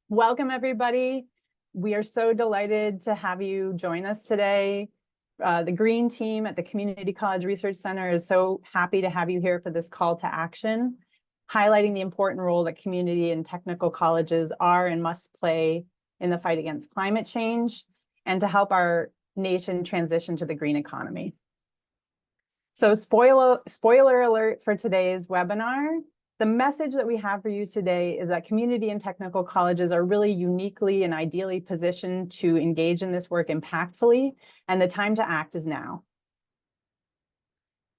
Welcome, everybody. We are so delighted to have you join us today. The Green team at the Community College Research Center is so happy to have you here for this call to action, highlighting the important role that community and technical colleges are and must play in the fight against climate change and to help our nation transition to the green economy. So spoiler alert for today's webinar. The message that we have for you today is that community and technical colleges are really uniquely and ideally positioned to engage in this work impactfully, and the time to act is now.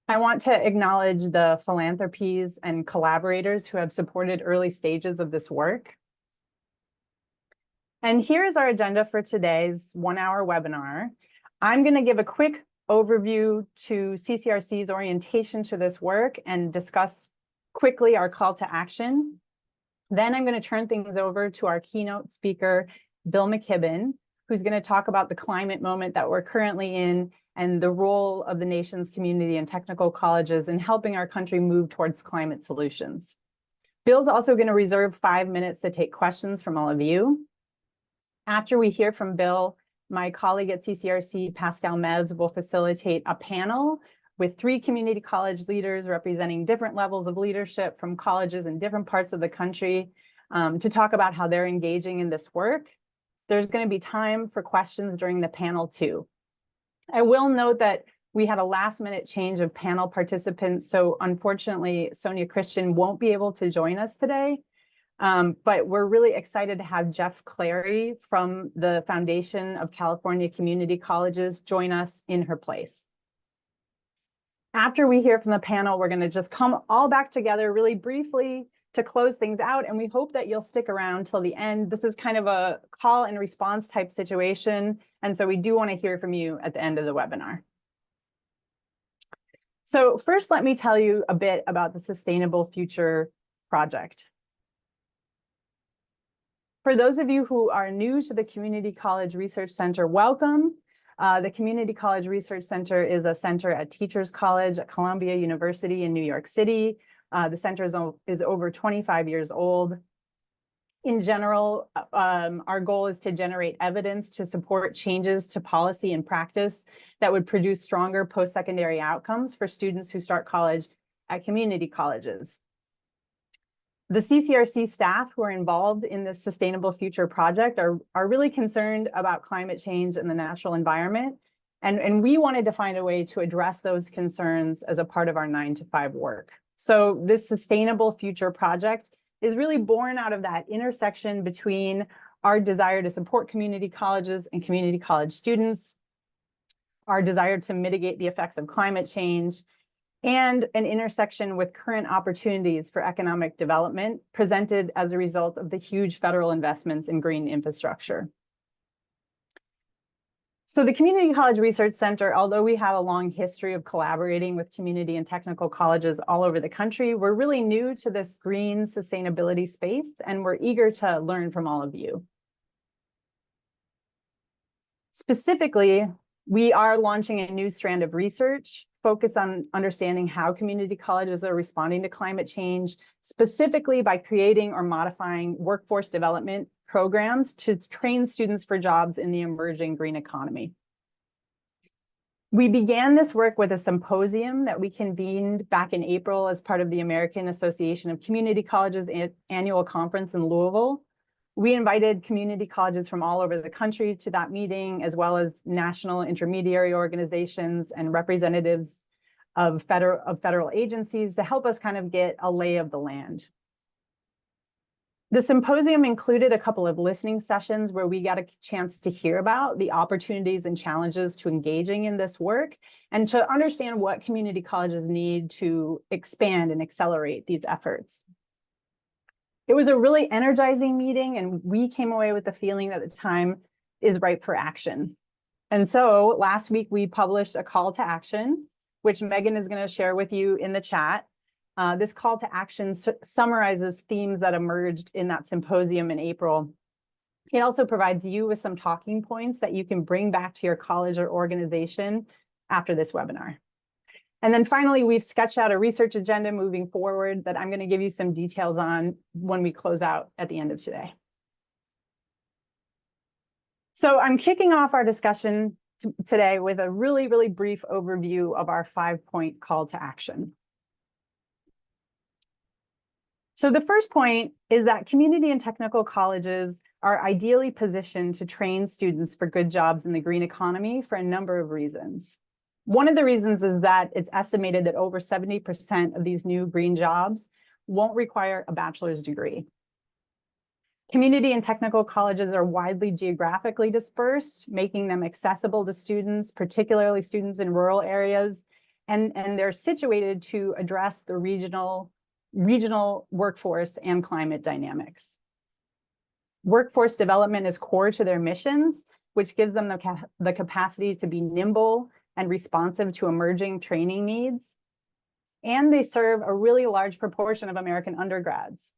I want to acknowledge the philanthropies and collaborators who have supported early stages of this work. And here is our agenda for today's 1-hour webinar. I'm going to give a quick overview to CCRC's orientation to this work and discuss quickly our call to action. Then I'm going to turn things over to our keynote speaker, Bill McKibben, who's going to talk about the climate moment that we're currently in and the role of the nation's community and technical colleges in helping our country move towards climate solutions. Bill's also going to reserve 5 minutes to take questions from all of you. After we hear from Bill, my colleague at CCRC, Pascal Mebs, will facilitate a panel with 3 community college leaders representing different levels of leadership from colleges in different parts of the country to talk about how they're engaging in this work. There's going to be time for questions during the panel too. I will note that we had a last-minute change of panel participants, so unfortunately, Sonia Christian won't be able to join us today. But we're really excited to have Jeff Clary from the Foundation of California Community Colleges join us in her place. After we hear from the panel, we're going to just come all back together really briefly to close things out, and we hope that you'll stick around till the end. This is kind of a call and response type situation, and so we do want to hear from you at the end of the webinar. So first, let me tell you a bit about the Sustainable Future Project. For those of you who are new to the Community College Research Center, welcome. The Community College Research Center is a center at Teachers College at Columbia University in New York City. The center is over 25 years old. In general, our goal is to generate evidence to support changes to policy and practice that would produce stronger post-secondary outcomes for students who start college at community colleges. The CCRC staff who are involved in this Sustainable Future Project are really concerned about climate change and the natural environment. And we wanted to find a way to address those concerns as a part of our 9-to-5 work. So this Sustainable Future Project is really born out of that intersection between our desire to support community colleges and community college students, our desire to mitigate the effects of climate change, and an intersection with current opportunities for economic development presented as a result of the huge federal investments in green infrastructure. So the Community College Research Center, although we have a long history of collaborating with community and technical colleges all over the country, we're really new to this green sustainability space, and we're eager to learn from all of you. Specifically, we are launching a new strand of research focused on understanding how community colleges are responding to climate change, specifically by creating or modifying workforce development programs to train students for jobs in the emerging green economy. We began this work with a symposium that we convened back in April as part of the American Association of Community Colleges annual conference in Louisville. We invited community colleges from all over the country to that meeting, as well as national intermediary organizations and representatives of federal agencies to help us kind of get a lay of the land. The symposium included a couple of listening sessions where we got a chance to hear about the opportunities and challenges to engaging in this work and to understand what community colleges need to expand and accelerate these efforts. It was a really energizing meeting, and we came away with the feeling that the time is ripe for action. And so last week we published a call to action, which Megan is going to share with you in the chat. This call to action summarizes themes that emerged in that symposium in April. It also provides you with some talking points that you can bring back to your college or organization after this webinar. And then finally, we've sketched out a research agenda moving forward that I'm going to give you some details on when we close out at the end of today. So I'm kicking off our discussion today with a really, really brief overview of our 5-point call to action. So the first point is that community and technical colleges are ideally positioned to train students for good jobs in the green economy for a number of reasons. One of the reasons is that it's estimated that over 70% of these new green jobs won't require a bachelor's degree. Community and technical colleges are widely geographically dispersed, making them accessible to students, particularly students in rural areas, and they're situated to address the regional workforce and climate dynamics. Workforce development is core to their missions, which gives them the capacity to be nimble and responsive to emerging training needs. And they serve a really large proportion of American undergrads.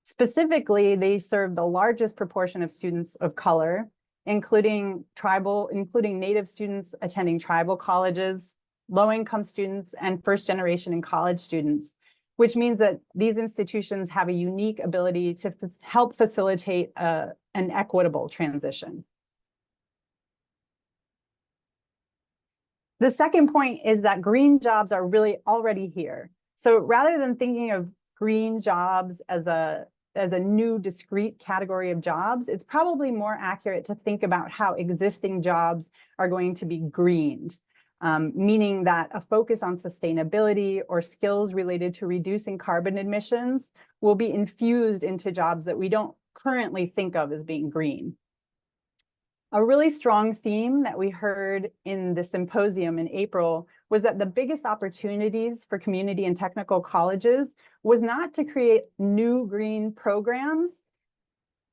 Specifically, they serve the largest proportion of students of color, including Native students attending tribal colleges, low-income students, and first-generation and college students, which means that these institutions have a unique ability to help facilitate an equitable transition. The second point is that green jobs are really already here. So rather than thinking of green jobs as a new discrete category of jobs, it's probably more accurate to think about how existing jobs are going to be greened, meaning that a focus on sustainability or skills related to reducing carbon emissions will be infused into jobs that we don't currently think of as being green. A really strong theme that we heard in the symposium in April was that the biggest opportunities for community and technical colleges was not to create new green programs,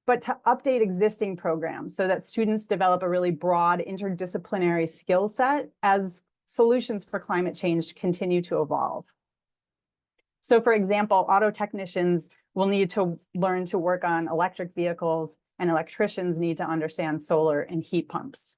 but to update existing programs so that students develop a really broad interdisciplinary skill set as solutions for climate change continue to evolve. So for example, auto technicians will need to learn to work on electric vehicles, and electricians need to understand solar and heat pumps.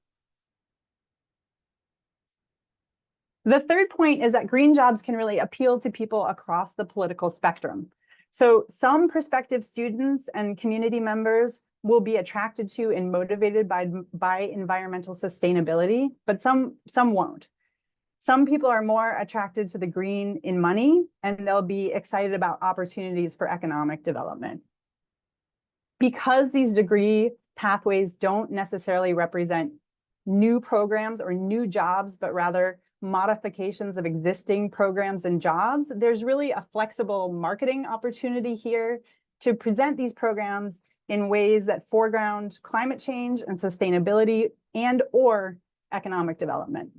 The third point is that green jobs can really appeal to people across the political spectrum. So some prospective students and community members will be attracted to and motivated by environmental sustainability, but some won't. Some people are more attracted to the green in money, and they'll be excited about opportunities for economic development. Because these degree pathways don't necessarily represent new programs or new jobs, but rather modifications of existing programs and jobs, there's really a flexible marketing opportunity here to present these programs in ways that foreground climate change and sustainability and/or economic development.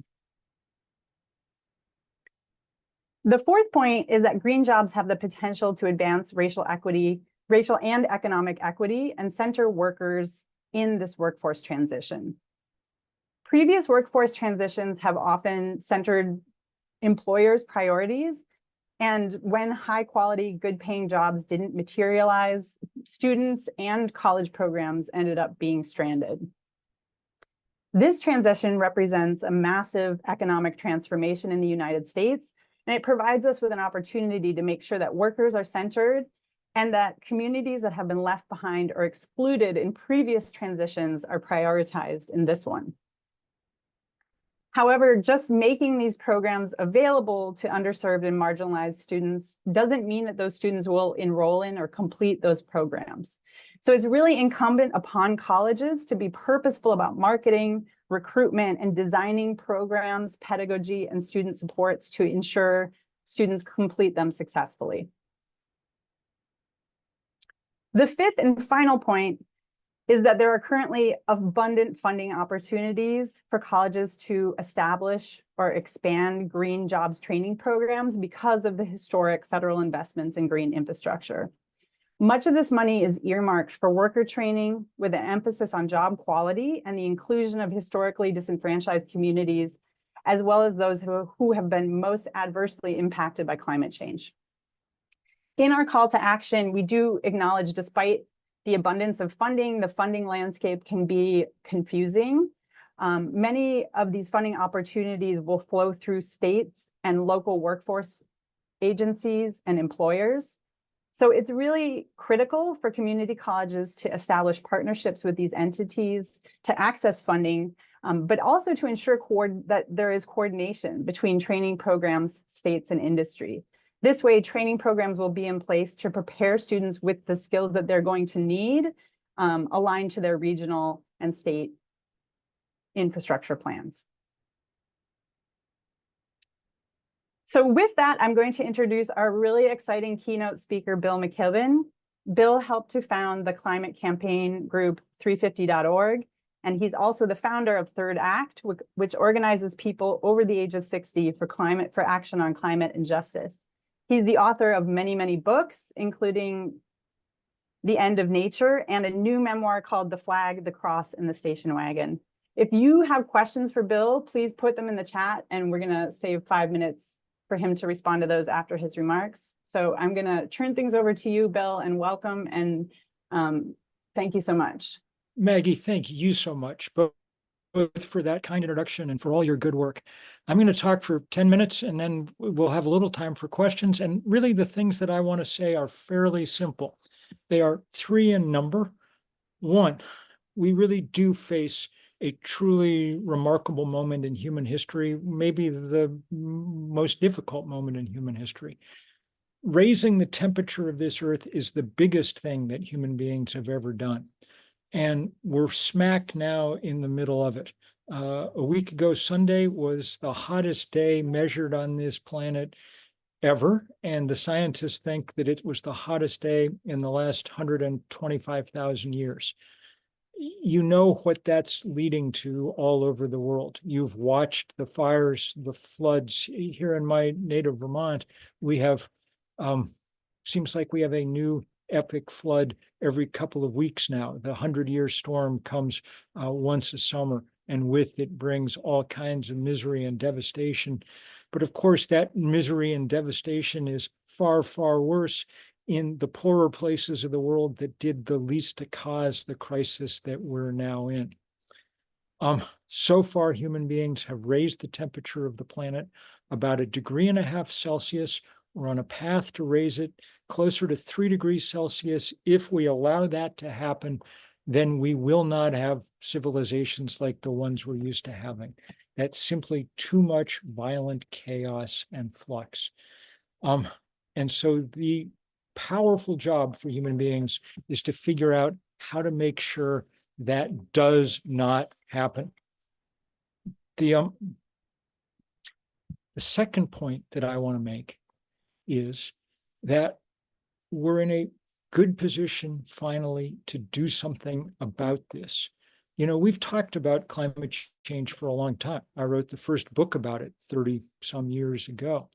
The fourth point is that green jobs have the potential to advance racial and economic equity, and center workers in this workforce transition. Previous workforce transitions have often centered employers' priorities, and when high quality, good paying jobs didn't materialize, students and college programs ended up being stranded. This transition represents a massive economic transformation in the United States, and it provides us with an opportunity to make sure that workers are centered and that communities that have been left behind or excluded in previous transitions are prioritized in this one. However, just making these programs available to underserved and marginalized students doesn't mean that those students will enroll in or complete those programs. So it's really incumbent upon colleges to be purposeful about marketing, recruitment, and designing programs, pedagogy, and student supports to ensure students complete them successfully. The fifth and final point is that there are currently abundant funding opportunities for colleges to establish or expand green jobs training programs because of the historic federal investments in green infrastructure. Much of this money is earmarked for worker training with an emphasis on job quality and the inclusion of historically disenfranchised communities, as well as those who have been most adversely impacted by climate change. In our call to action, we do acknowledge, despite the abundance of funding, the funding landscape can be confusing. Many of these funding opportunities will flow through states and local workforce agencies and employers. So it's really critical for community colleges to establish partnerships with these entities to access funding, but also to ensure that there is coordination between training programs, states, and industry. This way, training programs will be in place to prepare students with the skills that they're going to need, aligned to their regional and state infrastructure plans. So with that, I'm going to introduce our really exciting keynote speaker, Bill McKibben. Bill helped to found the climate campaign group 350.org, and he's also the founder of Third Act, which organizes people over the age of 60 for action on climate and justice. He's the author of many, many books, including The End of Nature and a new memoir called The Flag, the Cross, and the Station Wagon. If you have questions for Bill, please put them in the chat, and we're going to save 5 minutes for him to respond to those after his remarks. So I'm going to turn things over to you, Bill, and welcome, and thank you so much. Maggie, thank you so much, both for that kind introduction and for all your good work. I'm going to talk for 10 minutes, and then we'll have a little time for questions. And really, the things that I want to say are fairly simple. They are 3 in number. 1, we really do face a truly remarkable moment in human history, maybe the most difficult moment in human history. Raising the temperature of this earth is the biggest thing that human beings have ever done. And we're smack now in the middle of it. A week ago, Sunday was the hottest day measured on this planet ever. And the scientists think that it was the hottest day in the last 125,000 years. You know what that's leading to all over the world. You've watched the fires, the floods. Here in my native Vermont, we have, seems like we have a new epic flood every couple of weeks now. The 100-year storm comes once a summer, and with it brings all kinds of misery and devastation. But of course, that misery and devastation is far, far worse in the poorer places of the world that did the least to cause the crisis that we're now in. So far, human beings have raised the temperature of the planet about 1.5 degrees Celsius. We're on a path to raise it closer to 3 degrees Celsius. If we allow that to happen, then we will not have civilizations like the ones we're used to having. That's simply too much violent chaos and flux. And so the powerful job for human beings is to figure out how to make sure that does not happen. The second point that I want to make is that we're in a good position finally to do something about this. You know, we've talked about climate change for a long time. I wrote the first book about it 30 some years ago.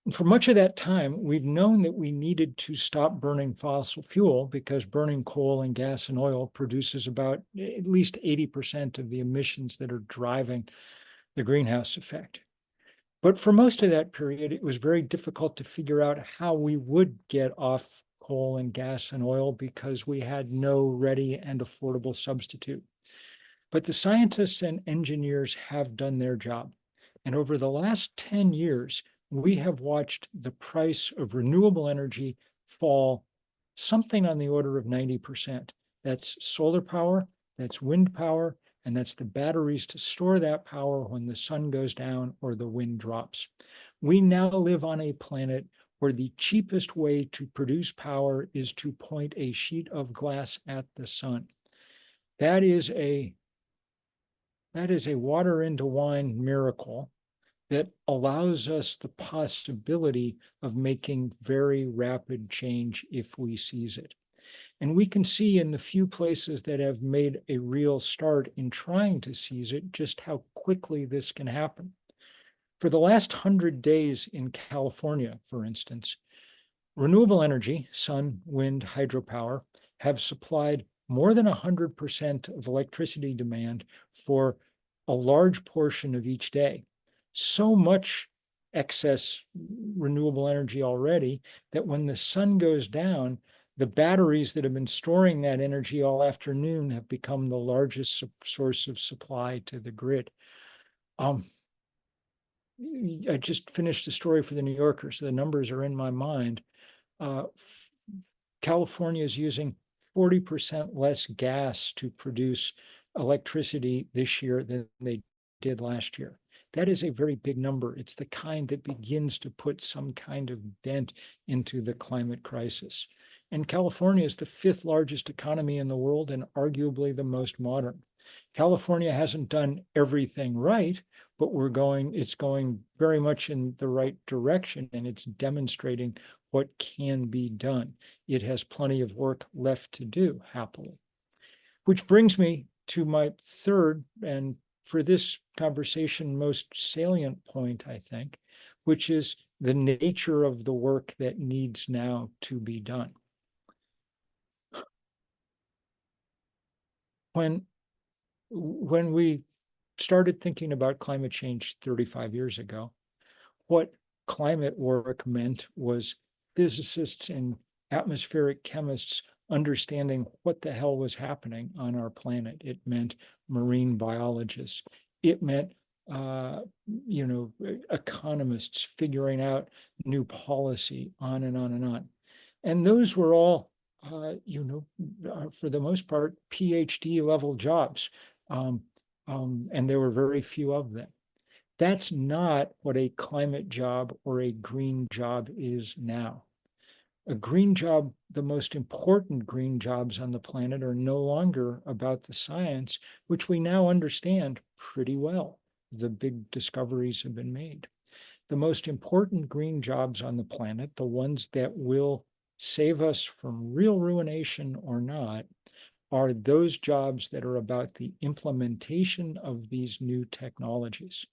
And for much of that time, we've known that we needed to stop burning fossil fuel because burning coal and gas and oil produces about at least 80% of the emissions that are driving the greenhouse effect. But for most of that period, it was very difficult to figure out how we would get off coal and gas and oil because we had no ready and affordable substitute. But the scientists and engineers have done their job. And over the last 10 years, we have watched the price of renewable energy fall something on the order of 90%. That's solar power, that's wind power, and that's the batteries to store that power when the sun goes down or the wind drops. We now live on a planet where the cheapest way to produce power is to point a sheet of glass at the sun. That is a water into wine miracle that allows us the possibility of making very rapid change if we seize it. And we can see in the few places that have made a real start in trying to seize it, just how quickly this can happen. For the last 100 days in California, for instance, renewable energy, sun, wind, hydropower, have supplied more than 100% of electricity demand for a large portion of each day. So much excess renewable energy already that when the sun goes down, the batteries that have been storing that energy all afternoon have become the largest source of supply to the grid. I just finished a story for the New Yorker, so the numbers are in my mind. California is using 40% less gas to produce electricity this year than they did last year. That is a very big number. It's the kind that begins to put some kind of dent into the climate crisis. And California is the 5th largest economy in the world and arguably the most modern. California hasn't done everything right, but it's going very much in the right direction, and it's demonstrating what can be done. It has plenty of work left to do, happily. Which brings me to my third, and for this conversation, most salient point, I think, which is the nature of the work that needs now to be done. When we started thinking about climate change 35 years ago, what climate work meant was physicists and atmospheric chemists understanding what the hell was happening on our planet. It meant marine biologists. It meant economists figuring out new policy, on and on and on. And those were all, for the most part, PhD level jobs. And there were very few of them. That's not what a climate job or a green job is now. A green job, the most important green jobs on the planet, are no longer about the science, which we now understand pretty well. The big discoveries have been made. The most important green jobs on the planet, the ones that will save us from real ruination or not, are those jobs that are about the implementation of these new technologies.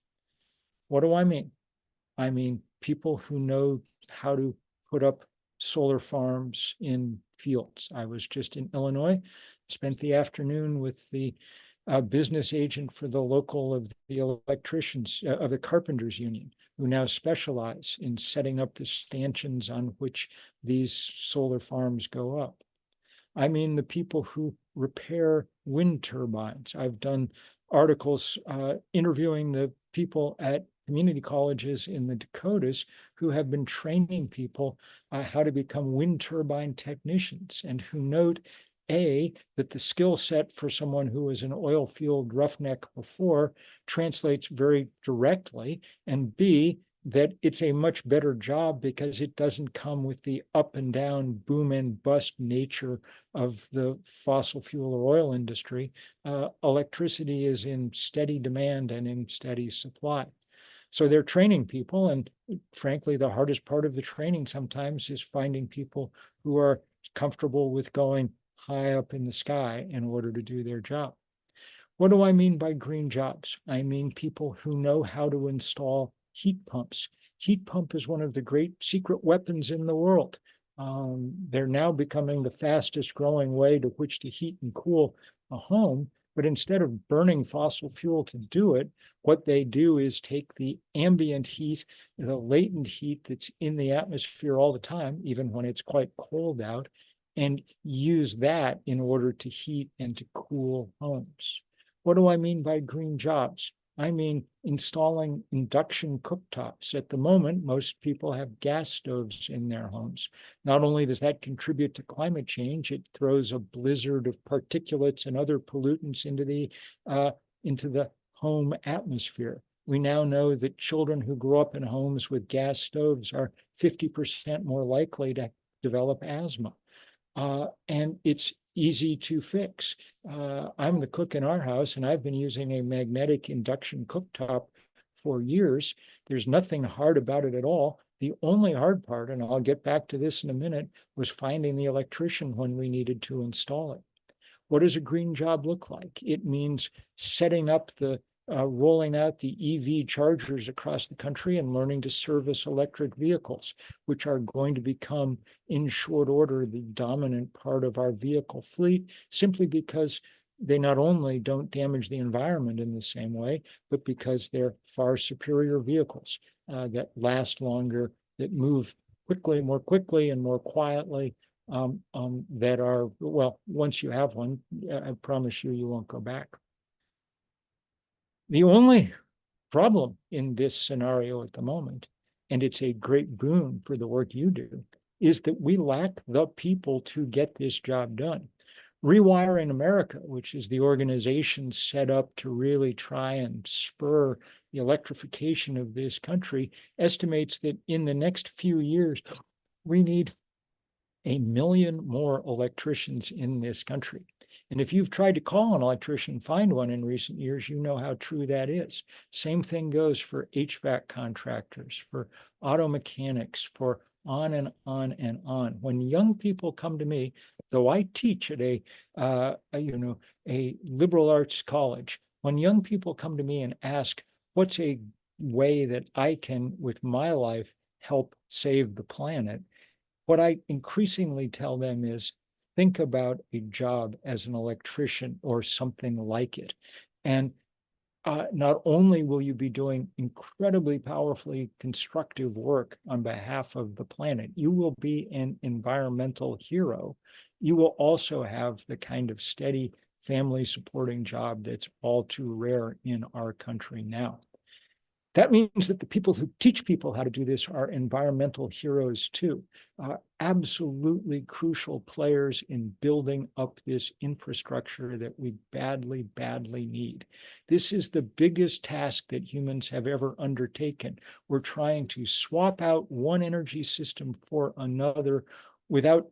What do I mean? I mean people who know how to put up solar farms in fields. I was just in Illinois, spent the afternoon with the business agent for the local of the electricians, of the carpenters union, who now specialize in setting up the stanchions on which these solar farms go up. I mean the people who repair wind turbines. I've done articles interviewing the people at community colleges in the Dakotas who have been training people how to become wind turbine technicians, and who note, A, that the skill set for someone who was an oil field roughneck before translates very directly, and B, that it's a much better job because it doesn't come with the up and down, boom and bust nature of the fossil fuel or oil industry. Electricity is in steady demand and in steady supply. So they're training people, and frankly, the hardest part of the training sometimes is finding people who are comfortable with going high up in the sky in order to do their job. What do I mean by green jobs? I mean people who know how to install heat pumps. Heat pump is one of the great secret weapons in the world. They're now becoming the fastest growing way to which to heat and cool a home. But instead of burning fossil fuel to do it, what they do is take the ambient heat, the latent heat that's in the atmosphere all the time, even when it's quite cold out, and use that in order to heat and to cool homes. What do I mean by green jobs? I mean installing induction cooktops. At the moment, most people have gas stoves in their homes. Not only does that contribute to climate change, it throws a blizzard of particulates and other pollutants into the home atmosphere. We now know that children who grow up in homes with gas stoves are 50% more likely to develop asthma. And it's easy to fix. I'm the cook in our house, and I've been using a magnetic induction cooktop for years. There's nothing hard about it at all. The only hard part, and I'll get back to this in a minute, was finding the electrician when we needed to install it. What does a green job look like? It means setting up rolling out the EV chargers across the country and learning to service electric vehicles, which are going to become, in short order, the dominant part of our vehicle fleet, simply because they not only don't damage the environment in the same way, but because they're far superior vehicles that last longer, that move more quickly and more quietly, that are, well, once you have one, I promise you won't go back. The only problem in this scenario at the moment, and it's a great boon for the work you do, is that we lack the people to get this job done. Rewiring America, which is the organization set up to really try and spur the electrification of this country, estimates that in the next few years, we need 1 million more electricians in this country. And if you've tried to call an electrician, find one in recent years, you know how true that is. Same thing goes for HVAC contractors, for auto mechanics, for on and on and on. When young people come to me, though I teach at a liberal arts college, when young people come to me and ask, what's a way that I can, with my life, help save the planet? What I increasingly tell them is, think about a job as an electrician or something like it. And not only will you be doing incredibly powerfully constructive work on behalf of the planet, you will be an environmental hero. You will also have the kind of steady family supporting job that's all too rare in our country now. That means that the people who teach people how to do this are environmental heroes too, absolutely crucial players in building up this infrastructure that we badly, badly need. This is the biggest task that humans have ever undertaken. We're trying to swap out one energy system for another without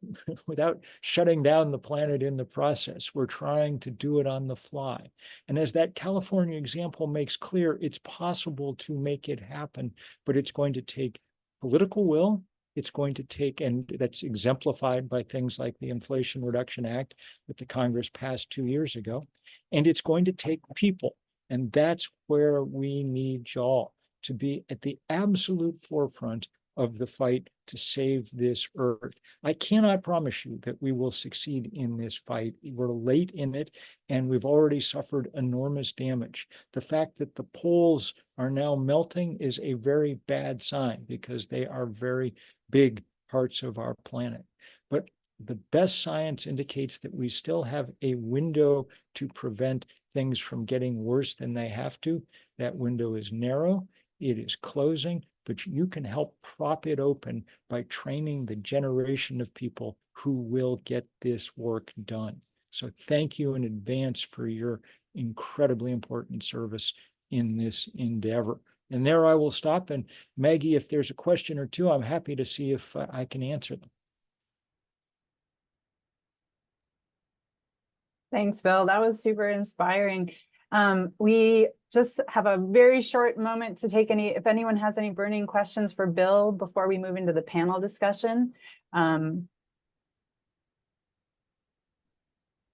shutting down the planet in the process. We're trying to do it on the fly. And as that California example makes clear, it's possible to make it happen, but it's going to take political will. It's going to take, and that's exemplified by things like the Inflation Reduction Act that the Congress passed 2 years ago. And it's going to take people. And that's where we need y'all to be at the absolute forefront of the fight to save this earth. I cannot promise you that we will succeed in this fight. We're late in it, and we've already suffered enormous damage. The fact that the poles are now melting is a very bad sign, because they are very big parts of our planet. But the best science indicates that we still have a window to prevent things from getting worse than they have to. That window is narrow, it is closing, but you can help prop it open by training the generation of people who will get this work done. So thank you in advance for your incredibly important service in this endeavor. And there I will stop. And Maggie, if there's a question or two, I'm happy to see if I can answer them. Thanks, Bill. That was super inspiring. We just have a very short moment to take if anyone has any burning questions for Bill before we move into the panel discussion.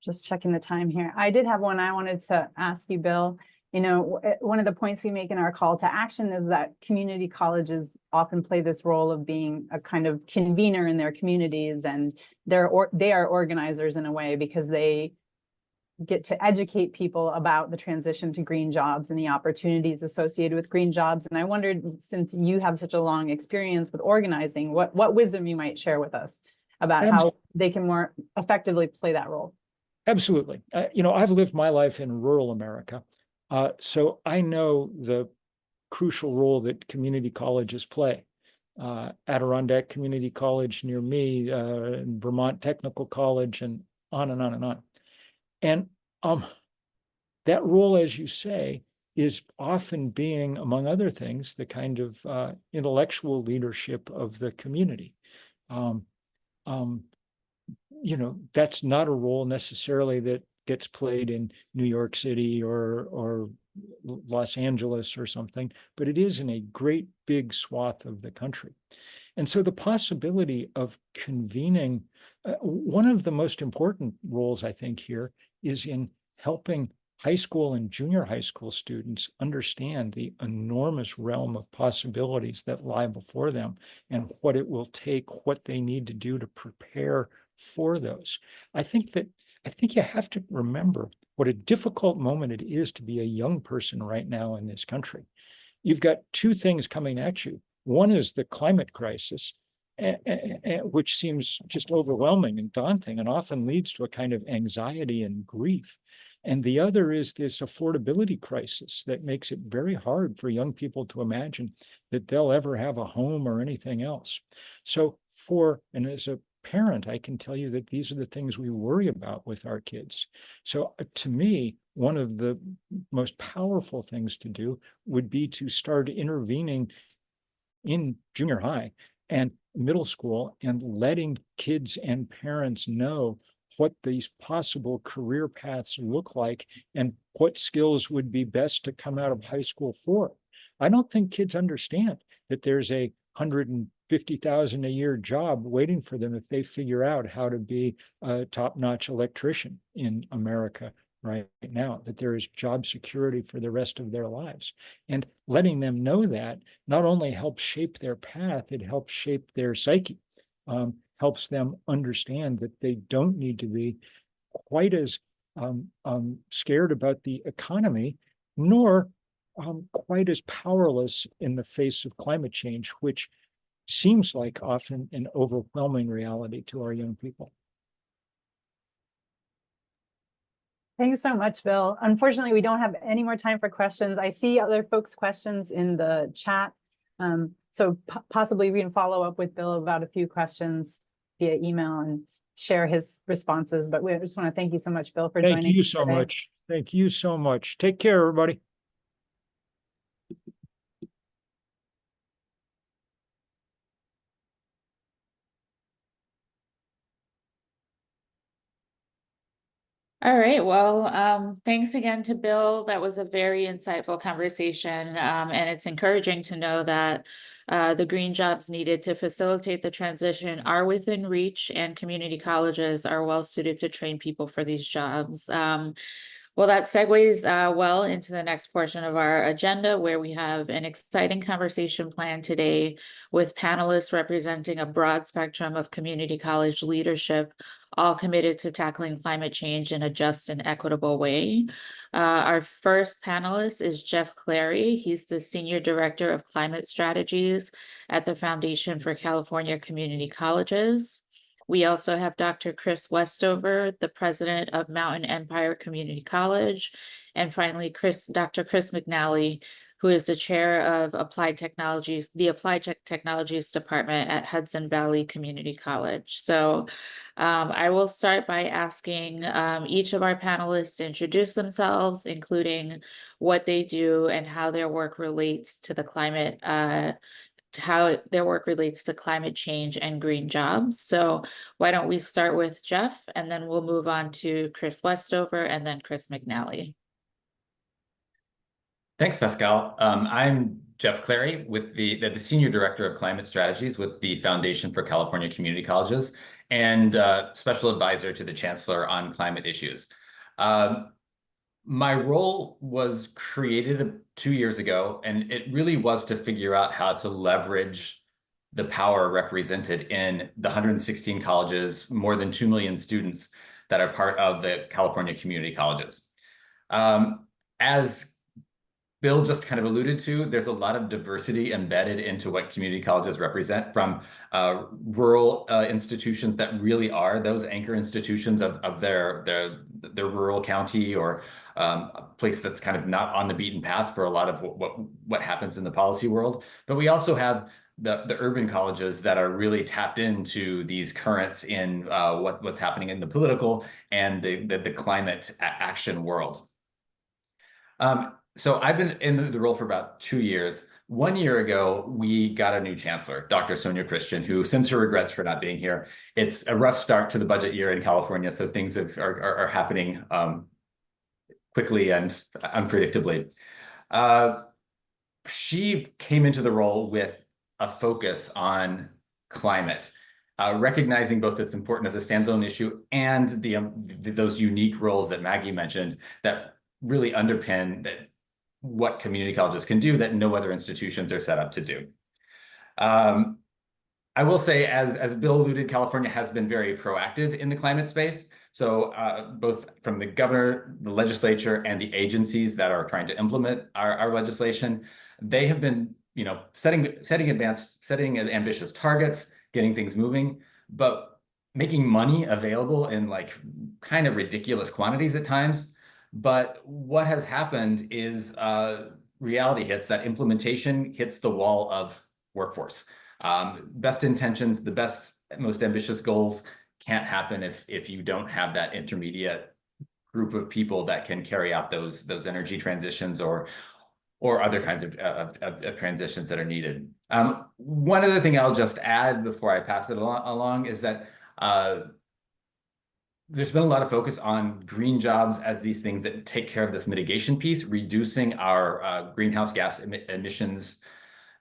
Just checking the time here. I did have one I wanted to ask you, Bill. You know, one of the points we make in our call to action is that community colleges often play this role of being a kind of convener in their communities, and they are organizers in a way, because they get to educate people about the transition to green jobs and the opportunities associated with green jobs. And I wondered, since you have such a long experience with organizing, what wisdom you might share with us about how they can more effectively play that role. Absolutely. I've lived my life in rural America, so I know the crucial role that community colleges play. Adirondack Community College near me, Vermont Technical College, and on and on and on. And that role, as you say, is often being, among other things, the kind of intellectual leadership of the community. That's not a role necessarily that gets played in New York City or Los Angeles or something, but it is in a great big swath of the country. And so the possibility of convening, one of the most important roles, I think, here is in helping high school and junior high school students understand the enormous realm of possibilities that lie before them and what it will take, what they need to do to prepare for those. I think you have to remember what a difficult moment it is to be a young person right now in this country. You've got two things coming at you. One is the climate crisis, which seems just overwhelming and daunting and often leads to a kind of anxiety and grief. And the other is this affordability crisis that makes it very hard for young people to imagine that they'll ever have a home or anything else. So and as a parent, I can tell you that these are the things we worry about with our kids. So to me, one of the most powerful things to do would be to start intervening in junior high and middle school and letting kids and parents know what these possible career paths look like and what skills would be best to come out of high school for. I don't think kids understand that there's a $150,000 a year job waiting for them if they figure out how to be a top-notch electrician in America right now, that there is job security for the rest of their lives. And letting them know that not only helps shape their path, it helps shape their psyche, helps them understand that they don't need to be quite as scared about the economy, nor quite as powerless in the face of climate change, which seems like often an overwhelming reality to our young people. Thanks so much, Bill. Unfortunately, we don't have any more time for questions. I see other folks' questions in the chat. So possibly we can follow up with Bill about a few questions via email and share his responses. But we just want to thank you so much, Bill, for joining us Thank you so today. much. Thank you so much. Take care, everybody. All right, well, thanks again to Bill. That was a very insightful conversation, and it's encouraging to know that the green jobs needed to facilitate the transition are within reach, and community colleges are well suited to train people for these jobs. Well, that segues well into the next portion of our agenda, where we have an exciting conversation planned today with panelists representing a broad spectrum of community college leadership, all committed to tackling climate change in a just and equitable way. Our first panelist is Jeff Clary. He's the Senior Director of Climate Strategies at the Foundation for California Community Colleges. We also have Dr. Chris Westover, the president of Mountain Empire Community College. And finally, Dr. Chris McNally, who is the chair of Applied Technologies, the Applied Technologies Department at Hudson Valley Community College. So I will start by asking each of our panelists to introduce themselves, including what they do and how their work relates to the climate change and green jobs. So why don't we start with Jeff, and then we'll move on to Chris Westover and then Chris McNally. Thanks, Pascal. I'm Jeff Clary, with the Senior Director of Climate Strategies with the Foundation for California Community Colleges and Special Advisor to the Chancellor on climate issues. My role was created 2 years ago, and it really was to figure out how to leverage the power represented in the 116 colleges, more than 2 million students that are part of the California community colleges. As Bill just kind of alluded to, there's a lot of diversity embedded into what community colleges represent, from rural institutions that really are those anchor institutions of their rural county, or a place that's kind of not on the beaten path for a lot of what happens in the policy world. But we also have the urban colleges that are really tapped into these currents in what's happening in the political and the climate action world. So I've been in the role for about 2 years. 1 year ago, we got a new chancellor, Dr. Sonja Christian, who sends her regrets for not being here. It's a rough start to the budget year in California, so things are happening quickly and unpredictably. She came into the role with a focus on climate, recognizing both its importance as a standalone issue and those unique roles that Maggie mentioned that really underpin what community colleges can do that no other institutions are set up to do. I will say, as Bill alluded, California has been very proactive in the climate space. So both from the governor, the legislature, and the agencies that are trying to implement our legislation, they have been, setting ambitious targets, getting things moving, but making money available in like kind of ridiculous quantities at times. But what has happened is reality hits, that implementation hits the wall of workforce. Best intentions, the best, most ambitious goals can't happen if you don't have that intermediate group of people that can carry out those energy transitions or other kinds of transitions that are needed. One other thing I'll just add before I pass it along is that there's been a lot of focus on green jobs as these things that take care of this mitigation piece, reducing our greenhouse gas emissions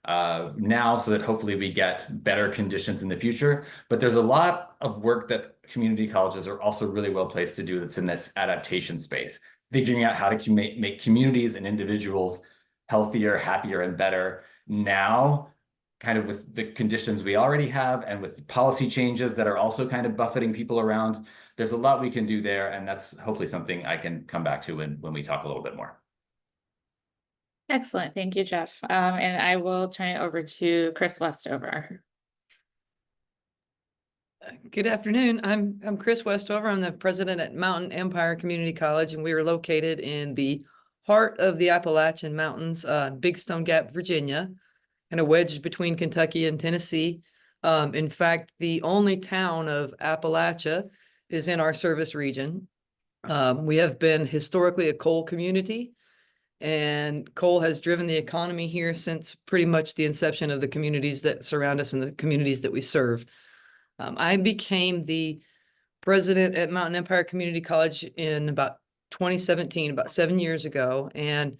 now, so that hopefully we get better conditions in the future. But there's a lot of work that community colleges are also really well placed to do that's in this adaptation space, figuring out how to make communities and individuals healthier, happier, and better now, kind of with the conditions we already have and with policy changes that are also kind of buffeting people around. There's a lot we can do there, and that's hopefully something I can come back to when we talk a little bit more. Excellent. Thank you, Jeff. And I will turn it over to Chris Westover. Good afternoon. I'm Chris Westover. I'm the president at Mountain Empire Community College, and we are located in the heart of the Appalachian Mountains, Big Stone Gap, Virginia, kind of wedged between Kentucky and Tennessee. In fact, the only town of Appalachia is in our service region. We have been historically a coal community, and coal has driven the economy here since pretty much the inception of the communities that surround us and the communities that we serve. I became the president at Mountain Empire Community College in about 2017, about 7 years ago. And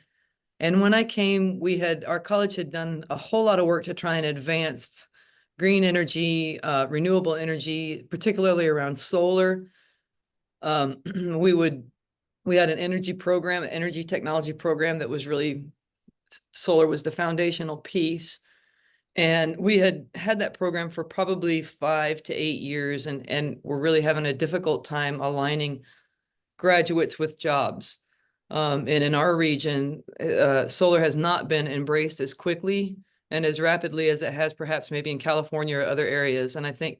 when I came, our college had done a whole lot of work to try and advance green energy, renewable energy, particularly around solar. We had an energy program, an energy technology program that was really, solar was the foundational piece. And we had that program for probably 5 to 8 years, and we're really having a difficult time aligning graduates with jobs. And in our region, solar has not been embraced as quickly and as rapidly as it has perhaps maybe in California or other areas. And I think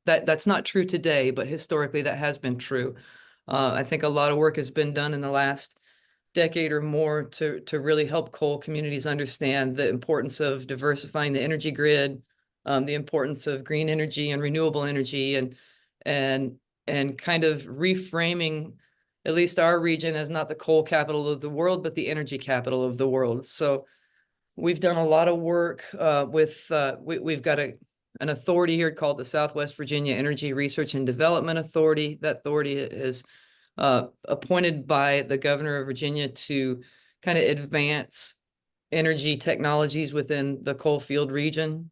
that's not true today, but historically that has been true. I think a lot of work has been done in the last decade or more to really help coal communities understand the importance of diversifying the energy grid, the importance of green energy and renewable energy, and kind of reframing at least our region as not the coal capital of the world, but the energy capital of the world. So we've done a lot of work we've got an authority here called the Southwest Virginia Energy Research and Development Authority. That authority is appointed by the governor of Virginia to kind of advance energy technologies within the coal field region.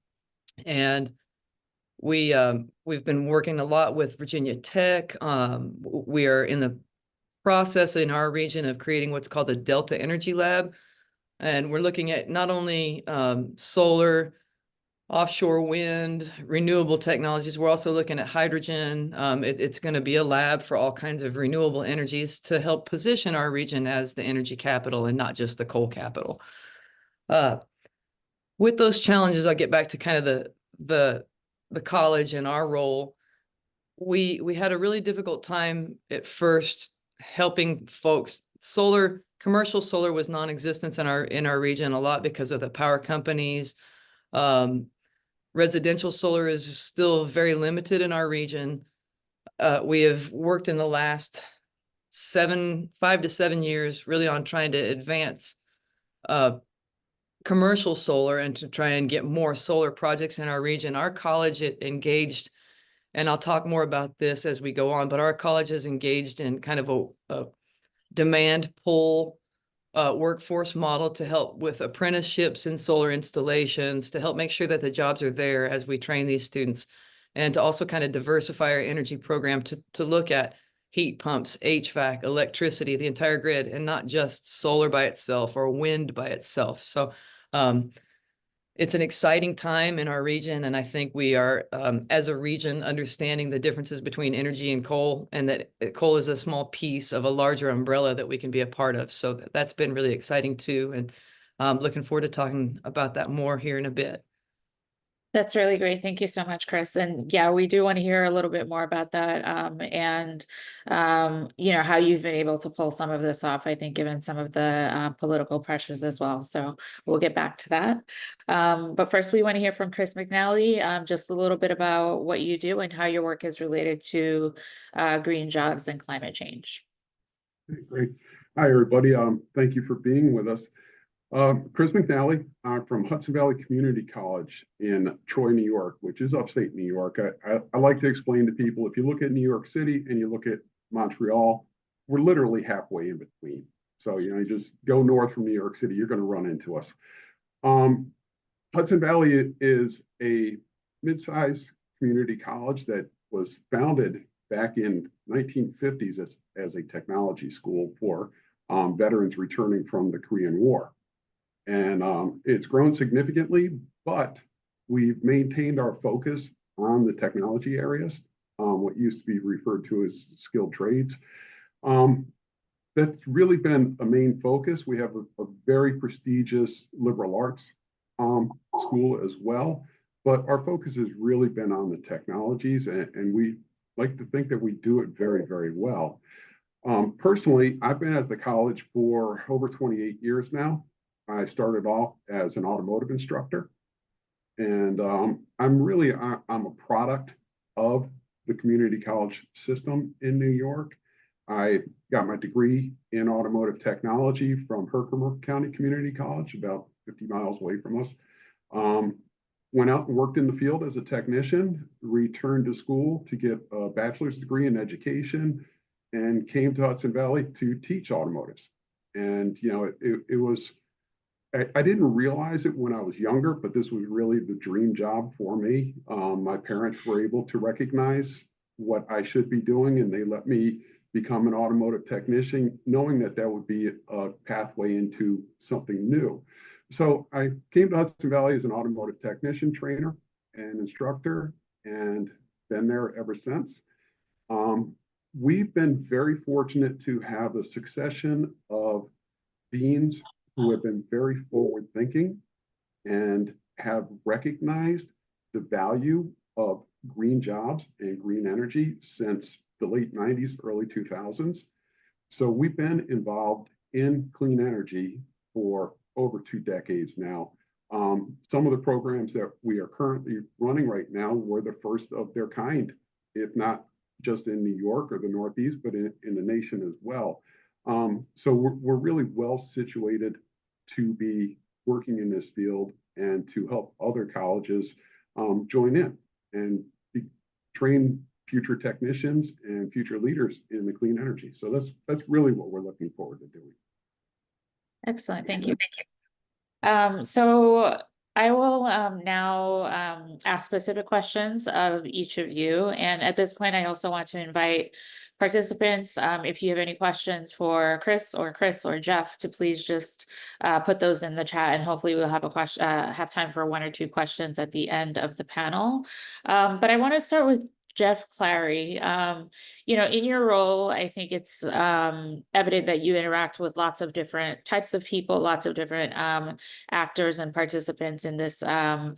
And we've been working a lot with Virginia Tech. We are in the process in our region of creating what's called the Delta Energy Lab. And we're looking at not only solar, offshore wind, renewable technologies. We're also looking at hydrogen. It's going to be a lab for all kinds of renewable energies to help position our region as the energy capital and not just the coal capital. With those challenges, I'll get back to kind of the college and our role. We had a really difficult time at first helping folks. Commercial solar was non-existent in our region a lot because of the power companies. Residential solar is still very limited in our region. We have worked in the last 5 to 7 years really on trying to advance commercial solar and to try and get more solar projects in our region. Our college engaged, and I'll talk more about this as we go on, but our college is engaged in kind of a demand pull workforce model to help with apprenticeships in solar installations, to help make sure that the jobs are there as we train these students, and to also kind of diversify our energy program to look at heat pumps, HVAC, electricity, the entire grid, and not just solar by itself or wind by itself. So it's an exciting time in our region, and I think we are, as a region, understanding the differences between energy and coal, and that coal is a small piece of a larger umbrella that we can be a part of. So that's been really exciting too, and looking forward to talking about that more here in a bit. That's really great. Thank you so much, Chris. And yeah, we do want to hear a little bit more about that. You know, how you've been able to pull some of this off, I think, given some of the political pressures as well. So we'll get back to that. But first, we want to hear from Chris McNally, just a little bit about what you do and how your work is related to green jobs and climate change. Great. Hi, everybody. Thank you for being with us. Chris McNally. I'm from Hudson Valley Community College in Troy, New York, which is upstate New York. I like to explain to people, if you look at New York City and you look at Montreal, we're literally halfway in between. So, you know, you just go north from New York City, you're going to run into us. Hudson Valley is a mid-sized community college that was founded back in 1950s as a technology school for veterans returning from the Korean War. And it's grown significantly, but we've maintained our focus on the technology areas, what used to be referred to as skilled trades. That's really been a main focus. We have a very prestigious liberal arts school as well, but our focus has really been on the technologies, and we like to think that we do it very, very well. Personally, I've been at the college for over 28 years now. I started off as an automotive instructor, and I'm a product of the community college system in New York. I got my degree in automotive technology from Herkimer County Community College, about 50 miles away from us. Went out and worked in the field as a technician, returned to school to get a bachelor's degree in education, and came to Hudson Valley to teach automotives. And, you know, it was, I didn't realize it when I was younger, but this was really the dream job for me. My parents were able to recognize what I should be doing, and they let me become an automotive technician, knowing that that would be a pathway into something new. So I came to Hudson Valley as an automotive technician, trainer, and instructor, and been there ever since. We've been very fortunate to have a succession of deans who have been very forward thinking and have recognized the value of green jobs and green energy since the late 90s, early 2000s. So we've been involved in clean energy for over 2 decades now. Some of the programs that we are currently running right now were the first of their kind, if not just in New York or the Northeast, but in the nation as well. So we're really well situated to be working in this field and to help other colleges join in and train future technicians and future leaders in the clean energy. So that's really what we're looking forward to doing. Excellent. Thank you. So I will now ask specific questions of each of you. And at this point, I also want to invite participants, if you have any questions for Chris or Jeff, to please just put those in the chat, and hopefully we'll have have time for 1 or 2 questions at the end of the panel. But I want to start with Jeff Clary. You know, in your role, I think it's evident that you interact with lots of different types of people, lots of different actors and participants in this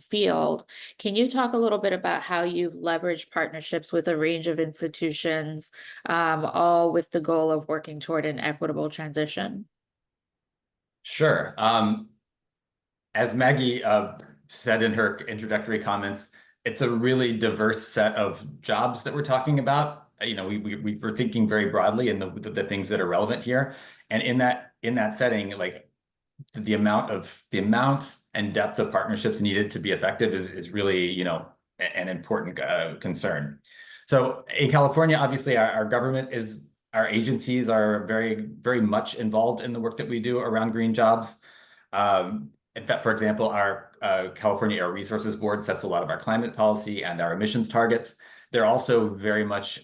field. Can you talk a little bit about how you've leveraged partnerships with a range of institutions, all with the goal of working toward an equitable transition? Sure. As Maggie said in her introductory comments, it's a really diverse set of jobs that we're talking about. You know, we're thinking very broadly in the things that are relevant here, and in that setting, like the amount and depth of partnerships needed to be effective is really, you know, an important concern. So in California, obviously, our government our agencies are very, very much involved in the work that we do around green jobs. In fact, for example, our California Air Resources Board sets a lot of our climate policy and our emissions targets. They're also very much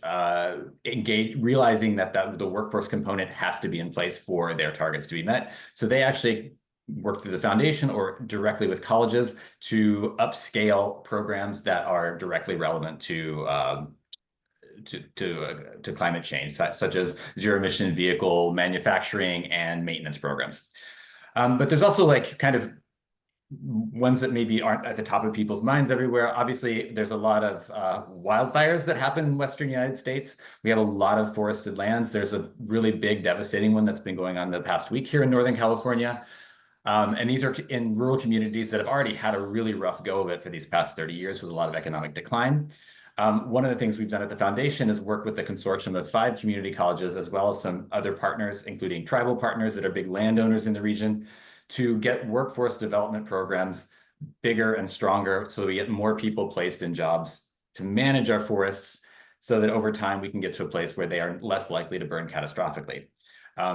engaged, realizing that the workforce component has to be in place for their targets to be met. So they actually work through the foundation or directly with colleges to upscale programs that are directly relevant to climate change, such as zero emission vehicle manufacturing and maintenance programs. But there's also like kind of ones that maybe aren't at the top of people's minds everywhere. Obviously, there's a lot of wildfires that happen in Western United States. We have a lot of forested lands. There's a really big, devastating one that's been going on the past week here in Northern California. And these are in rural communities that have already had a really rough go of it for these past 30 years with a lot of economic decline. One of the things we've done at the foundation is work with a consortium of 5 community colleges, as well as some other partners, including tribal partners that are big landowners in the region, to get workforce development programs bigger and stronger so we get more people placed in jobs to manage our forests so that over time we can get to a place where they are less likely to burn catastrophically.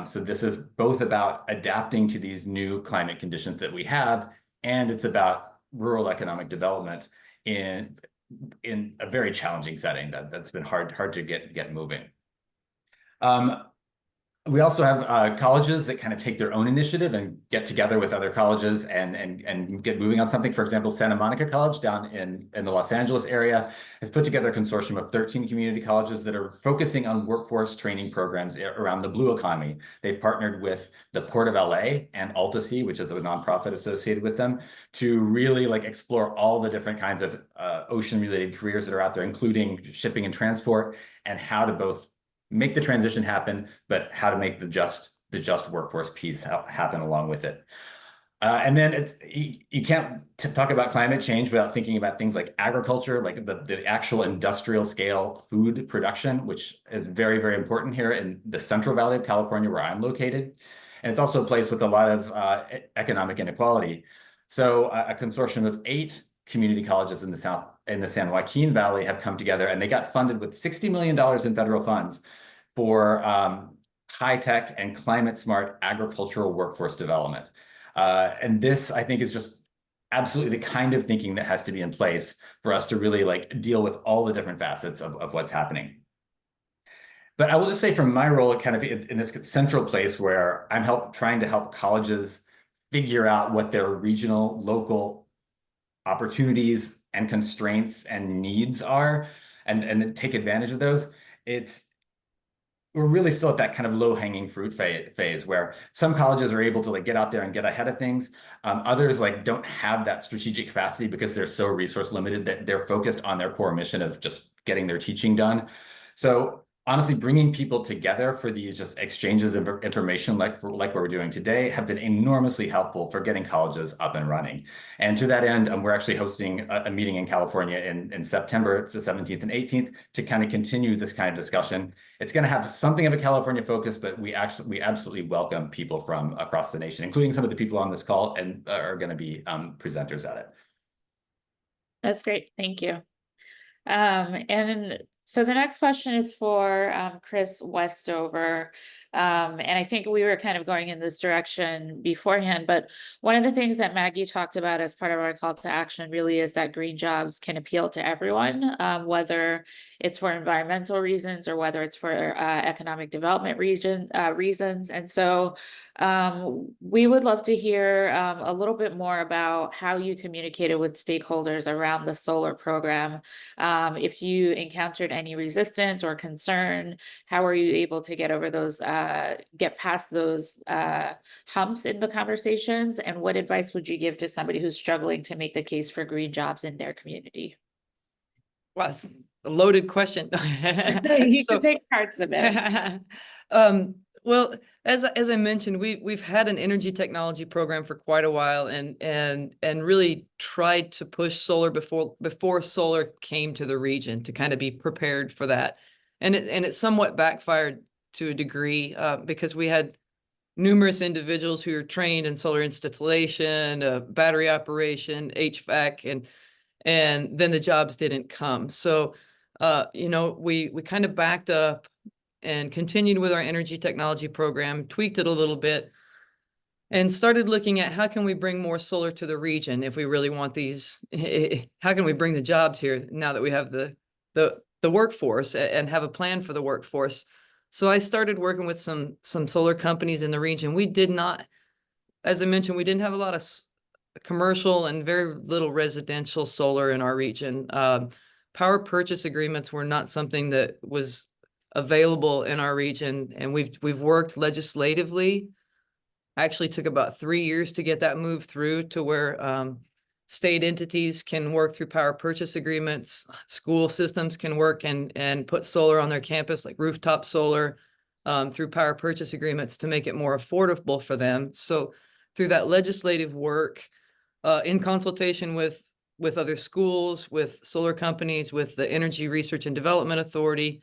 So this is both about adapting to these new climate conditions that we have, and it's about rural economic development in a very challenging setting that's been hard to get moving. We also have colleges that kind of take their own initiative and get together with other colleges and get moving on something. For example, Santa Monica College down in the Los Angeles area has put together a consortium of 13 community colleges that are focusing on workforce training programs around the blue economy. They've partnered with the Port of LA and Altasea, which is a nonprofit associated with them, to really like explore all the different kinds of ocean-related careers that are out there, including shipping and transport, and how to both make the transition happen, but how to make the just workforce piece happen along with it. And then you can't talk about climate change without thinking about things like agriculture, like the actual industrial scale food production, which is very, very important here in the Central Valley of California, where I'm located. And it's also a place with a lot of economic inequality. So a consortium of 8 community colleges in the San Joaquin Valley have come together, and they got funded with $60 million in federal funds for high-tech and climate-smart agricultural workforce development. And this, I think, is just absolutely the kind of thinking that has to be in place for us to really like deal with all the different facets of what's happening. But I will just say from my role, kind of in this central place where I'm trying to help colleges figure out what their regional, local opportunities and constraints and needs are, and take advantage of those. We're really still at that kind of low-hanging fruit phase where some colleges are able to like get out there and get ahead of things. Others like don't have that strategic capacity because they're so resource limited that they're focused on their core mission of just getting their teaching done. So honestly, bringing people together for these just exchanges of information like what we're doing today have been enormously helpful for getting colleges up and running. And to that end, we're actually hosting a meeting in California in September. It's the 17th and 18th to kind of continue this kind of discussion. It's going to have something of a California focus, but we absolutely welcome people from across the nation, including some of the people on this call, and are going to be presenters at it. That's great. Thank you. And so the next question is for Chris Westover. And I think we were kind of going in this direction beforehand, but one of the things that Maggie talked about as part of our call to action really is that green jobs can appeal to everyone, whether it's for environmental reasons or whether it's for economic development reasons. And so we would love to hear a little bit more about how you communicated with stakeholders around the solar program. If you encountered any resistance or concern, how were you able to get over those, get past those humps in the conversations? And what advice would you give to somebody who's struggling to make the case for green jobs in their community? Well, it's a loaded question. You can take parts of it. Well, as I mentioned, we've had an energy technology program for quite a while, and really tried to push solar before solar came to the region to kind of be prepared for that, and it somewhat backfired to a degree because we had numerous individuals who are trained in solar installation, battery operation, HVAC, and then the jobs didn't come. So we kind of backed up and continued with our energy technology program, tweaked it a little bit, and started looking at how can we bring more solar to the region if we really want these, how can we bring the jobs here now that we have the workforce and have a plan for the workforce. So I started working with some solar companies in the region. We did not, as I mentioned, we didn't have a lot of commercial and very little residential solar in our region. Power purchase agreements were not something that was available in our region, and we've worked legislatively Actually took about 3 years to get that move through to where state entities can work through power purchase agreements. School systems can work and put solar on their campus, like rooftop solar, through power purchase agreements to make it more affordable for them. So through that legislative work, in consultation with other schools, with solar companies, with the Energy Research and Development Authority,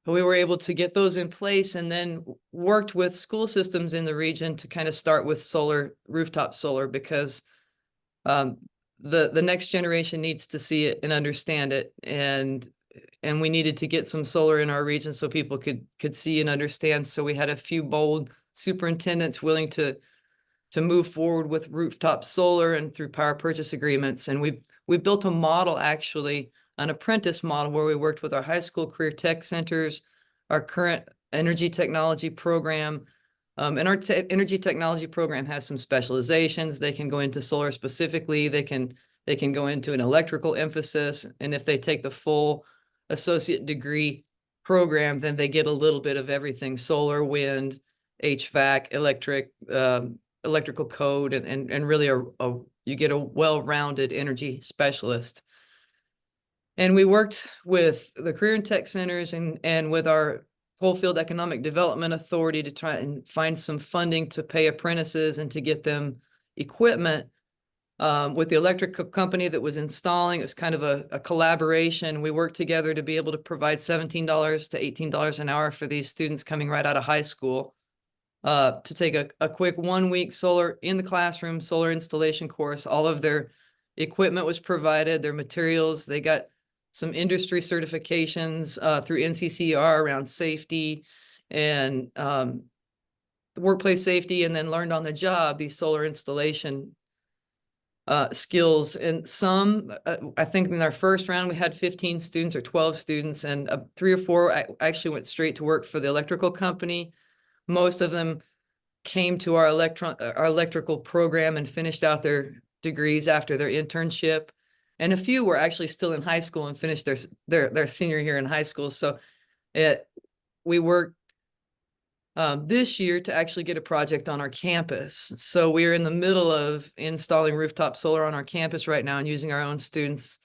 we were able to get those in place and then worked with school systems in the region to kind of start with solar, rooftop solar, because the next generation needs to see it and understand it. And we needed to get some solar in our region so people could see and understand. So we had a few bold superintendents willing to move forward with rooftop solar and through power purchase agreements. And we built a model, actually, an apprentice model, where we worked with our high school career tech centers, our current energy technology program. And our energy technology program has some specializations. They can go into solar specifically. They can go into an electrical emphasis. And if they take the full associate degree program, then they get a little bit of everything: solar, wind, HVAC, electrical code, and really you get a well-rounded energy specialist. And we worked with the Career and Tech Centers and with our Coalfield Economic Development Authority to try and find some funding to pay apprentices and to get them equipment. With the electric company that was installing, it was kind of a collaboration. We worked together to be able to provide $17 to $18 an hour for these students coming right out of high school, to take a quick 1 week solar in the classroom, solar installation course. All of their equipment was provided, their materials. They got some industry certifications through NCCR around safety and workplace safety, and then learned on the job these solar installation skills. And some, I think in our first round, we had 15 students or 12 students, and 3 or 4 actually went straight to work for the electrical company. Most of them came to our electrical program and finished out their degrees after their internship. And a few were actually still in high school and finished their senior year in high school. So we worked this year to actually get a project on our campus. So we're in the middle of installing rooftop solar on our campus right now and using our own students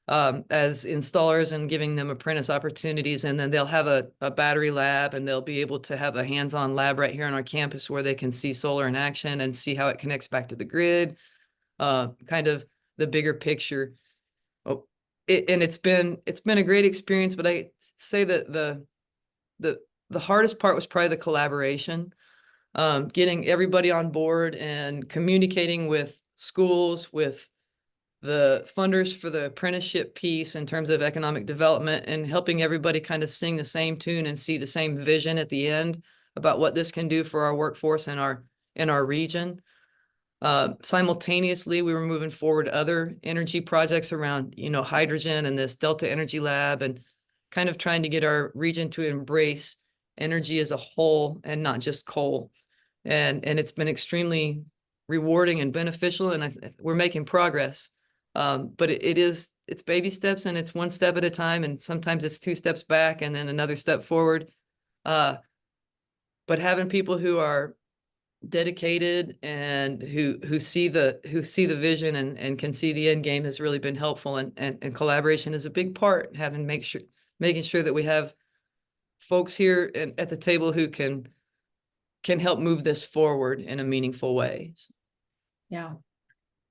as installers and giving them apprentice opportunities. And then they'll have a battery lab, and they'll be able to have a hands-on lab right here on our campus where they can see solar in action and see how it connects back to the grid, kind of the bigger picture. And it's been a great experience, but I say that the hardest part was probably the collaboration, getting everybody on board and communicating with schools, with the funders for the apprenticeship piece in terms of economic development, and helping everybody kind of sing the same tune and see the same vision at the end about what this can do for our workforce in our region. Simultaneously, we were moving forward other energy projects around, hydrogen and this Delta Energy Lab, and kind of trying to get our region to embrace energy as a whole and not just coal. And it's been extremely rewarding and beneficial, and we're making progress. But it's baby steps, and it's 1 step at a time, and sometimes it's 2 steps back and then another step forward. But having people who are dedicated and who see the vision and can see the end game has really been helpful, and collaboration is a big part. Making sure that we have folks here at the table who can help move this forward in a meaningful way. Yeah.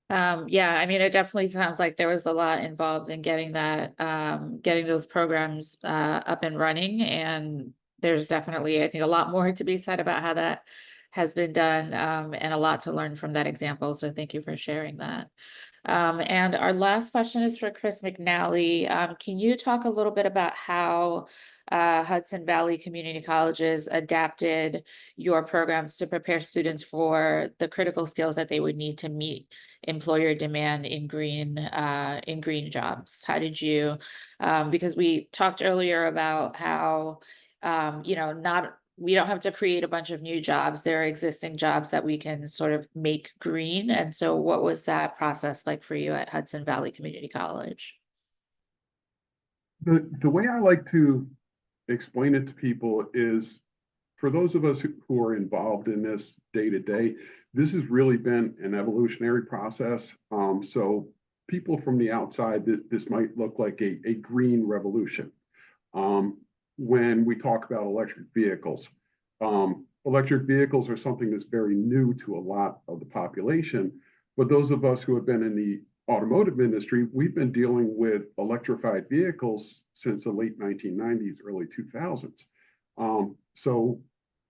Yeah, I mean, it definitely sounds like there was a lot involved in getting those programs up and running. And there's definitely, I think, a lot more to be said about how that has been done, and a lot to learn from that example. So thank you for sharing that. And our last question is for Chris McNally. Can you talk a little bit about how Hudson Valley Community Colleges adapted your programs to prepare students for the critical skills that they would need to meet employer demand in green jobs? How did you, because we talked earlier about how, we don't have to create a bunch of new jobs. There are existing jobs that we can sort of make green. And so what was that process like for you at Hudson Valley Community College? The way I like to explain it to people is for those of us who are involved in this day to day, this has really been an evolutionary process. So people from the outside, this might look like a green revolution. When we talk about electric vehicles are something that's very new to a lot of the population. But those of us who have been in the automotive industry, we've been dealing with electrified vehicles since the late 1990s, early 2000s. So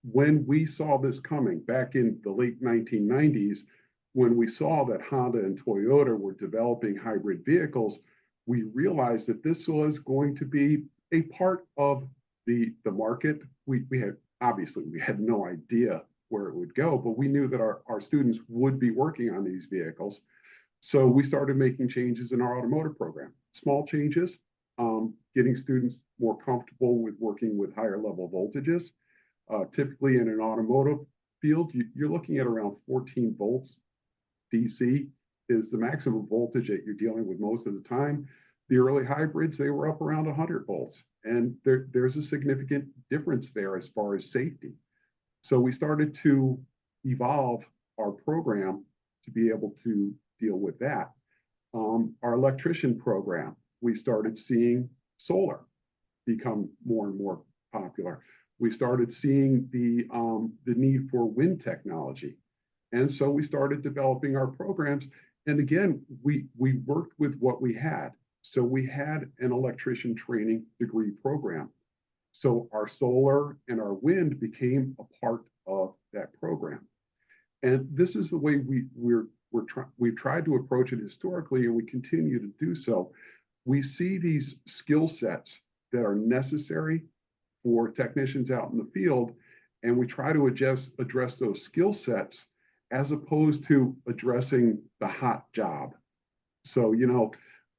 when we saw this coming back in the late 1990s, when we saw that Honda and Toyota were developing hybrid vehicles, we realized that this was going to be a part of the market. We had no idea where it would go, but we knew that our students would be working on these vehicles. So we started making changes in our automotive program, small changes, getting students more comfortable with working with higher level voltages. Typically in an automotive field, you're looking at around 14 volts. DC is the maximum voltage that you're dealing with most of the time. The early hybrids, they were up around 100 volts. And there's a significant difference there as far as safety. So we started to evolve our program to be able to deal with that. Our electrician program, we started seeing solar become more and more popular. We started seeing the need for wind technology. And so we started developing our programs. And again, we worked with what we had. So we had an electrician training degree program. So our solar and our wind became a part of that program. And this is the way we've tried to approach it historically, and we continue to do so. We see these skill sets that are necessary for technicians out in the field, and we try to address those skill sets as opposed to addressing the hot job. So,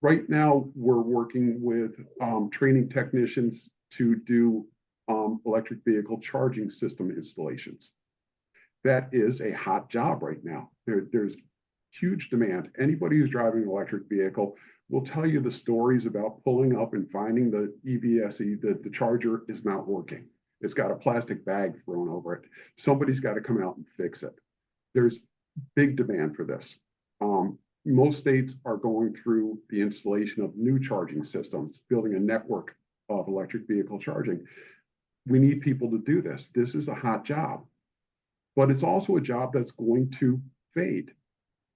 right now we're working with training technicians to do electric vehicle charging system installations. That is a hot job right now. There's huge demand. Anybody who's driving an electric vehicle will tell you the stories about pulling up and finding the EVSE, that the charger is not working. It's got a plastic bag thrown over it. Somebody's got to come out and fix it. There's big demand for this. Most states are going through the installation of new charging systems, building a network of electric vehicle charging. We need people to do this. This is a hot job, but it's also a job that's going to fade.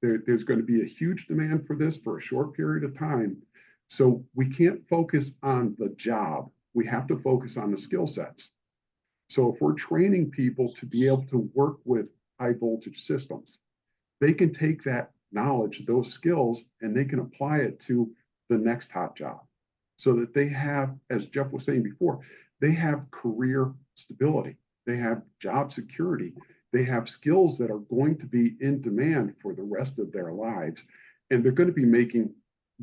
There's going to be a huge demand for this for a short period of time. So we can't focus on the job. We have to focus on the skill sets. So if we're training people to be able to work with high voltage systems, they can take that knowledge, those skills, and they can apply it to the next hot job so that they have, as Jeff was saying before, they have career stability, they have job security, they have skills that are going to be in demand for the rest of their lives. And they're going to be making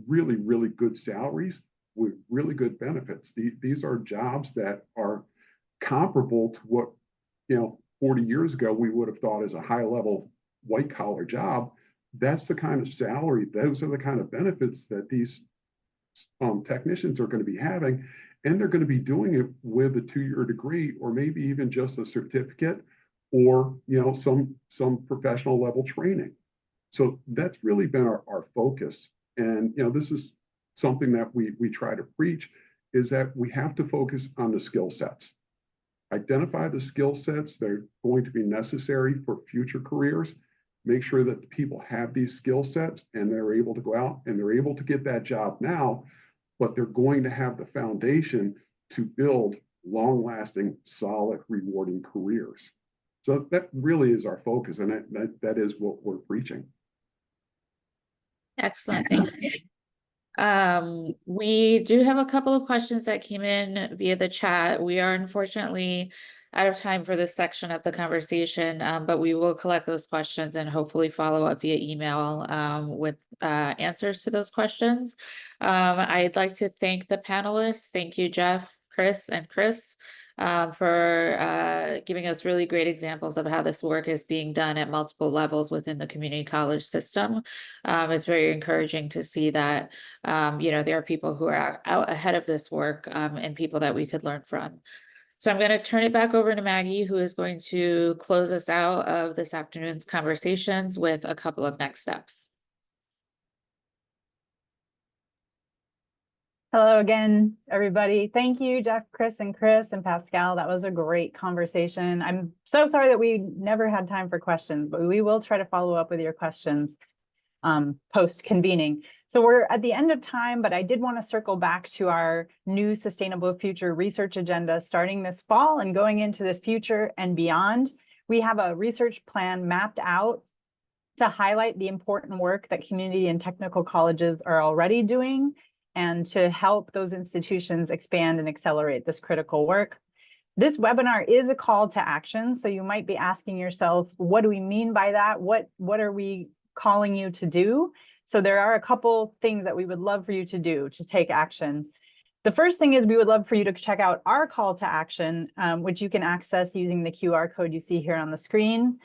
really, really good salaries with really good benefits. These are jobs that are comparable to what, 40 years ago, we would have thought as a high level white collar job. That's the kind of salary, those are the kind of benefits that these technicians are going to be having. And they're going to be doing it with a 2-year degree, or maybe even just a certificate, or some professional level training. So that's really been our focus. And this is something that we try to preach, is that we have to focus on the skill sets. Identify the skill sets that are going to be necessary for future careers. Make sure that the people have these skill sets and they're able to go out and they're able to get that job now, but they're going to have the foundation to build long-lasting, solid, rewarding careers. So that really is our focus, and that is what we're preaching. Excellent. Thank you. We do have a couple of questions that came in via the chat. We are unfortunately out of time for this section of the conversation, but we will collect those questions and hopefully follow up via email with answers to those questions. I'd like to thank the panelists. Thank you, Jeff, Chris, and Chris, for giving us really great examples of how this work is being done at multiple levels within the community college system. It's very encouraging to see that, there are people who are out ahead of this work and people that we could learn from. So I'm going to turn it back over to Maggie, who is going to close us out of this afternoon's conversations with a couple of next steps. Hello again, everybody. Thank you, Jeff, Chris, and Pascal. That was a great conversation. I'm so sorry that we never had time for questions, but we will try to follow up with your questions post convening. So we're at the end of time, but I did want to circle back to our new Sustainable Future research agenda starting this fall and going into the future and beyond. We have a research plan mapped out to highlight the important work that community and technical colleges are already doing and to help those institutions expand and accelerate this critical work. This webinar is a call to action, so you might be asking yourself, what do we mean by that? What are we calling you to do? So there are a couple things that we would love for you to do to take action. The first thing is we would love for you to check out our call to action, which you can access using the QR code you see here on the screen.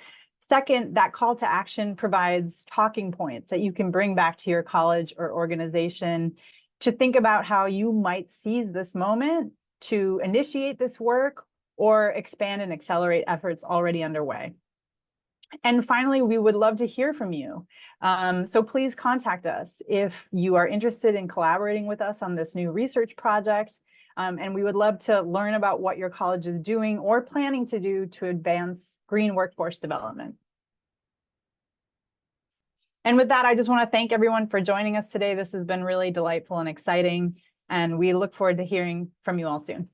Second, that call to action provides talking points that you can bring back to your college or organization to think about how you might seize this moment to initiate this work or expand and accelerate efforts already underway. And finally, we would love to hear from you. So please contact us if you are interested in collaborating with us on this new research project. And we would love to learn about what your college is doing or planning to do to advance green workforce development. And with that, I just want to thank everyone for joining us today. This has been really delightful and exciting, and we look forward to hearing from you all soon.